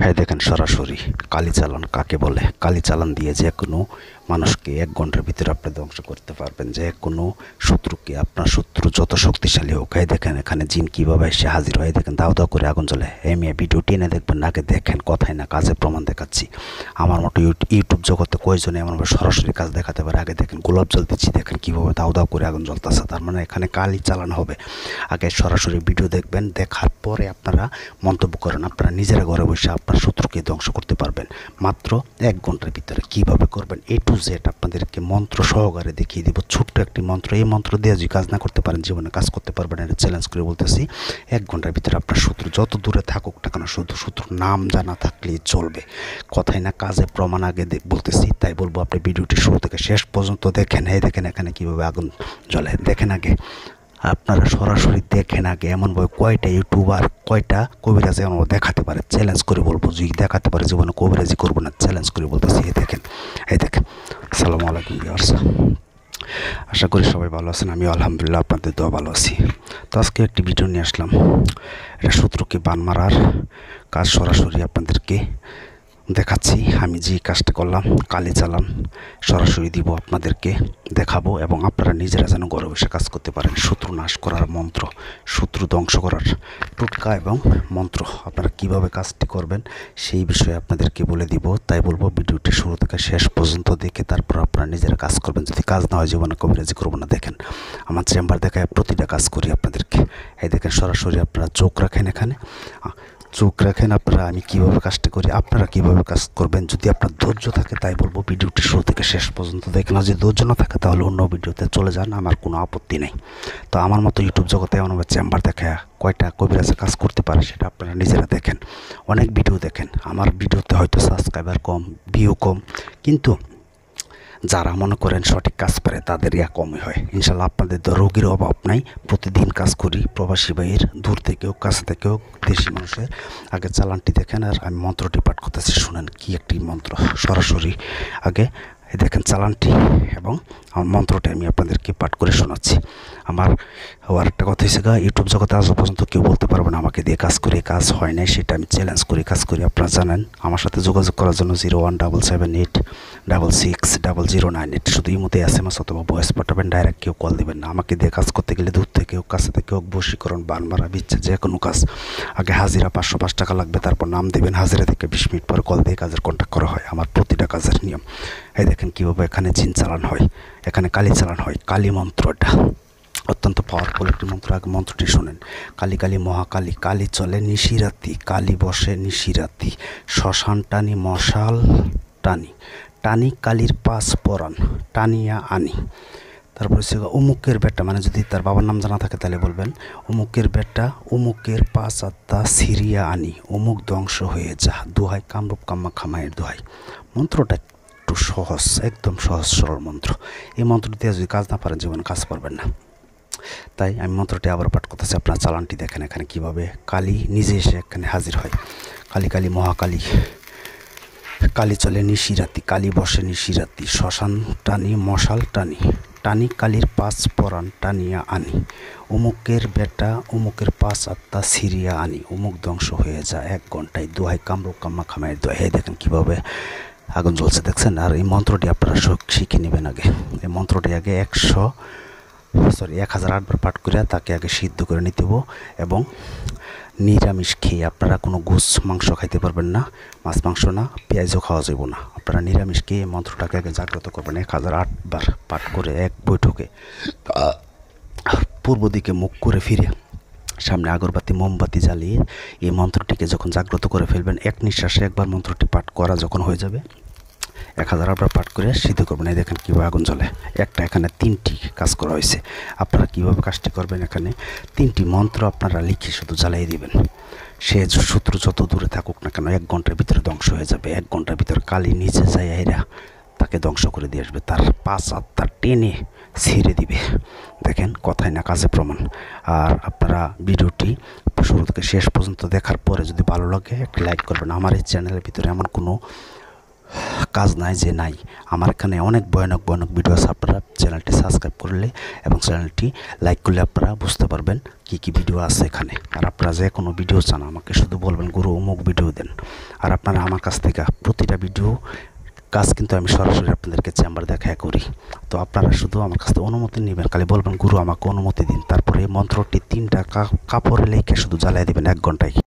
হ্যাঁ দেখেন সরাসরি কালিচালান কাকে বলে। কালিচালান দিয়ে যে কোনো মানুষকে 1 ঘন্টার ভিতরে আপনি ধ্বংস করতে পারবেন, যে কোনো শত্রুকে। আপনার শত্রু যত শক্তিশালী হোক, এই দেখেন এখানে জিন কীভাবে এসে হাজির হয়। দেখেন দাও দাও করে আগুন জ্বলে। এই মেয়ে ভিডিও টেনে দেখবেন না, আগে দেখেন, কথায় না কাজে প্রমাণ দেখাচ্ছি। আমার মতো ইউটিউব জগতে কয়জনে এমনভাবে সরাসরি কাজ দেখাতে পারে। আগে দেখেন গোলাপ জল দিচ্ছি, দেখেন কীভাবে দাও দাও করে আগুন জ্বলতেছে। তার মানে এখানে কালি চালানো হবে। আগে সরাসরি ভিডিও দেখবেন, দেখার পরে আপনারা মন্তব্য করেন। আপনারা নিজেরা ঘরে বসে আপনার শত্রুকে ধ্বংস করতে পারবেন মাত্র 1 ঘন্টার ভিতরে। কিভাবে করবেন A to Z আপনাদেরকে মন্ত্র সহকারে দেখিয়ে দিব। ছোট্ট একটি মন্ত্র, এই মন্ত্র দিয়ে যদি কাজ না করতে পারেন জীবনে কাজ করতে পারবেন, এটা চ্যালেঞ্জ করে বলতেছি। 1 ঘন্টার ভিতরে আপনার শত্রু যত দূরে থাকুক না কেন, শুধু শত্রুর নাম জানা থাকলেই চলবে। কথায় না কাজে প্রমাণ আগে বলতেছি, তাই বলবো আপনি ভিডিওটি শুরু থেকে শেষ পর্যন্ত দেখেন। এই দেখেন এখানে কীভাবে আগুন জ্বলে, দেখেন আগে আপনারা সরাসরি দেখেন। আগে এমনভাবে কয়টা ইউটিউবার কয়টা কবিরাজি এমনভাবে দেখাতে পারে, চ্যালেঞ্জ করে বলবো। যদি দেখাতে পারে জীবনে কবিরাজি করবো না, চ্যালেঞ্জ করে বলতেছি। এই দেখেন, এই দেখেন। আসসালামু আলাইকুম ভিউয়ার্স, আশা করি সবাই ভালো আছেন। আমি আলহামদুলিল্লাহ আপনাদের দোয়া ভালো আছি। তো আজকে একটি ভিডিও নিয়ে আসলাম, এটা শত্রুকে বান মারার কাজ সরাসরি আপনাদেরকে দেখাচ্ছি। আমি যে কাজটা করলাম কালি চালান সরাসরি দিব, আপনাদেরকে দেখাবো, এবং আপনারা নিজেরা যেন ঘরে বসে কাজ করতে পারেন। শত্রু নাশ করার মন্ত্র, শত্রু ধ্বংস করার টোটকা এবং মন্ত্র আপনারা কিভাবে কাজটি করবেন সেই বিষয়ে আপনাদেরকে বলে দিব। তাই বলবো ভিডিওটি শুরু থেকে শেষ পর্যন্ত দেখে তারপর আপনারা নিজেরা কাজ করবেন। যদি কাজ না হয় জীবনে কবিরাজি করবো না। দেখেন আমার চেম্বার দেখায় প্রতিটা কাজ করি আপনাদেরকে। এই দেখেন সরাসরি আপনারা চোখ রাখেন, এখানে চোখ রাখেন। আপনারা আমি কীভাবে কাজটা করি, আপনারা কীভাবে কাজ করবেন যদি আপনার ধৈর্য থাকে। তাই বলবো ভিডিওটি শুরু থেকে শেষ পর্যন্ত দেখেন। আর যদি ধৈর্য না থাকে তাহলে অন্য ভিডিওতে চলে যান, আমার কোনো আপত্তি নেই। তো আমার মতো ইউটিউব জগতে এমনভাবে চেম্বার দেখায় কয়টা কবিরাজে কাজ করতে পারে সেটা আপনারা নিজেরা দেখেন। অনেক ভিডিও দেখেন, আমার ভিডিওতে হয়তো সাবস্ক্রাইবার কম, ভিউ কম, কিন্তু যারা মনে করেন সঠিক কাজ পারে তাদের কমই হয়। ইনশাল্লাহ আপনাদের তো রোগীর অভাব নাই। প্রতিদিন কাজ করি, প্রবাসী ভাইয়ের দূর থেকেও কাছ থেকেও, দেশি মানুষের। আগে চালানটি দেখেন আর আমি মন্ত্রটি পাঠ করতেছি, শুনেন কি একটি মন্ত্র। সরাসরি আগে দেখেন চালানটি এবং আমার মন্ত্রটি আমি আপনাদেরকে পাঠ করে শোনাচ্ছি। আমার আর একটা কথা হয়েছে ইউটিউব জগতে আজ পর্যন্ত কেউ বলতে পারবে না আমাকে দিয়ে কাজ করে কাজ হয় নাই, সেটা আমি চ্যালেঞ্জ করি কাজ করি। আপনারা জানেন আমার সাথে যোগাযোগ করার জন্য 0177866009 শুধু ইমোতে SMS অথবা ভয়েস পাঠাবেন, ডাইরেক্ট কেউ কল দেবেন না। আমাকে দিয়ে কাজ করতে গেলে দূর থেকে হোক কাছে থেকে হোক, বশীকরণ, বান মারা, বিচ্ছে, যে কোনো কাজ আগে হাজিরা 505 টাকা লাগবে, তারপর নাম দেবেন। হাজিরা থেকে 20 মিনিট পর কল দিয়ে কাজের কন্ট্যাক্ট করা হয়। আমার প্রতিটা কাজের নিয়ম। এই দেখেন কীভাবে এখানে জিন চালান হয়, এখানে কালি চালান হয়। কালী মন্ত্রটা অত্যন্ত পাওয়ারফুল একটি মন্ত্র। আগে মন্ত্রটি শোনেন। কালী কালী মহাকালী, কালী চলে নিশিরাতি, কালী বসে নিশিরাতি, শ্মশান টানি মশাল টানি, টানি কালীর পাশ পরাণ টানিয়া আনি। তারপর হচ্ছে অমুকের বেটা, মানে যদি তার বাবার নাম জানা থাকে তাহলে বলবেন অমুকের বেটা অমুকের পাঁচ আত্মা সিরিয়া আনি, অমুক ধ্বংস হয়ে যা, দোহাই কামরূপ কাম্মা খামায়ের দোহাই। মন্ত্রটা একটু সহজ, একদম সহজ সরল মন্ত্র। এই মন্ত্রটি দিয়ে যদি কাজ না পারেন জীবনে কাজ পারবেন না। তাই আমি মন্ত্রটি আবার পাঠ করতেছি, আপনার চালানটি দেখেন। এখানে কীভাবে কালী নিজে এসে এখানে হাজির হয়। কালী কালী মহাকালী, কালী চলে নিশিরাতি, কালী বসে নিশিরাতি, শ্মশান টানি মশাল টানি, টানি কালীর পাঁচ পরাণ টানিয়া আনি, অমুকের বেটা অমুকের পাঁচ আত্মা সিরিয়া আনি, অমুক ধ্বংস হয়ে যায় 1 ঘন্টায়, দোহাই কামরূপ কাম্মা খামায়ের দোহাই। দেখেন কীভাবে আগুন জ্বলছে, দেখছেন। আর এই মন্ত্রটি আপনারা শিখে নেবেন। আগে এই মন্ত্রটি আগে 1008 বার পাঠ করে তাকে আগে সিদ্ধ করে নিতে হবে। এবং নিরামিষ খেয়ে আপনারা কোনো গোস মাংস খাইতে পারবেন না, মাছ মাংস না, পেঁয়াজও খাওয়া যাব না। আপনারা নিরামিষ খেয়ে মন্ত্রটাকে আগে জাগ্রত করবেন। 1008 বার পাঠ করে এক বৈঠকে পূর্ব দিকে মুখ করে ফিরে সামনে আগরবাতি মোমবাতি জ্বালিয়ে এই মন্ত্রটিকে যখন জাগ্রত করে ফেলবেন, এক নিঃশ্বাসে একবার মন্ত্রটি পাঠ করা যখন হয়ে যাবে 1008 বার পাঠ করে সিদ্ধ করবেন। এই দেখেন কীভাবে আগুন জ্বলে। এখানে 3টি কাজ করা হয়েছে। আপনারা কীভাবে কাজটি করবেন, এখানে 3টি মন্ত্র আপনারা লিখে শুধু জ্বালিয়ে দিবেন। সে শত্রু যত দূরে থাকুক না কেন 1 ঘন্টার ভিতরে ধ্বংস হয়ে যাবে। 1 ঘন্টার ভিতরে কালী নিজে যায় এরা তাকে ধ্বংস করে দিয়ে আসবে, তার পাঁচ আত্মা টেনে ছিঁড়ে দিবে। দেখেন কথায় না কাজে প্রমাণ। আর আপনারা ভিডিওটি শুরু থেকে শেষ পর্যন্ত দেখার পরে যদি ভালো লাগে একটা লাইক করবেন। আমার এই চ্যানেলের ভিতরে এমন কোনো কাজ নাই যে নাই। আমার এখানে অনেক ভয়ানক ভয়ানক ভিডিও আছে। আপনারা চ্যানেলটি সাবস্ক্রাইব করলে এবং চ্যানেলটি লাইক করলে আপনারা বুঝতে পারবেন কি কি ভিডিও আছে এখানে। আর আপনারা যে কোনো ভিডিও চান আমাকে শুধু বলবেন গুরু অমুক ভিডিও দেন। আর আপনারা আমার কাছ থেকে প্রতিটা ভিডিও কাজ কিন্তু আমি সরাসরি আপনাদেরকে চেম্বার দেখায় করি। তো আপনারা শুধু আমার কাছ থেকে অনুমতি নেবেন, খালি বলবেন গুরু আমাকে অনুমতি দিন, তারপরে মন্ত্রটি 3টা কাপড়ে লেখে শুধু জ্বালিয়ে দেবেন 1 ঘন্টায়।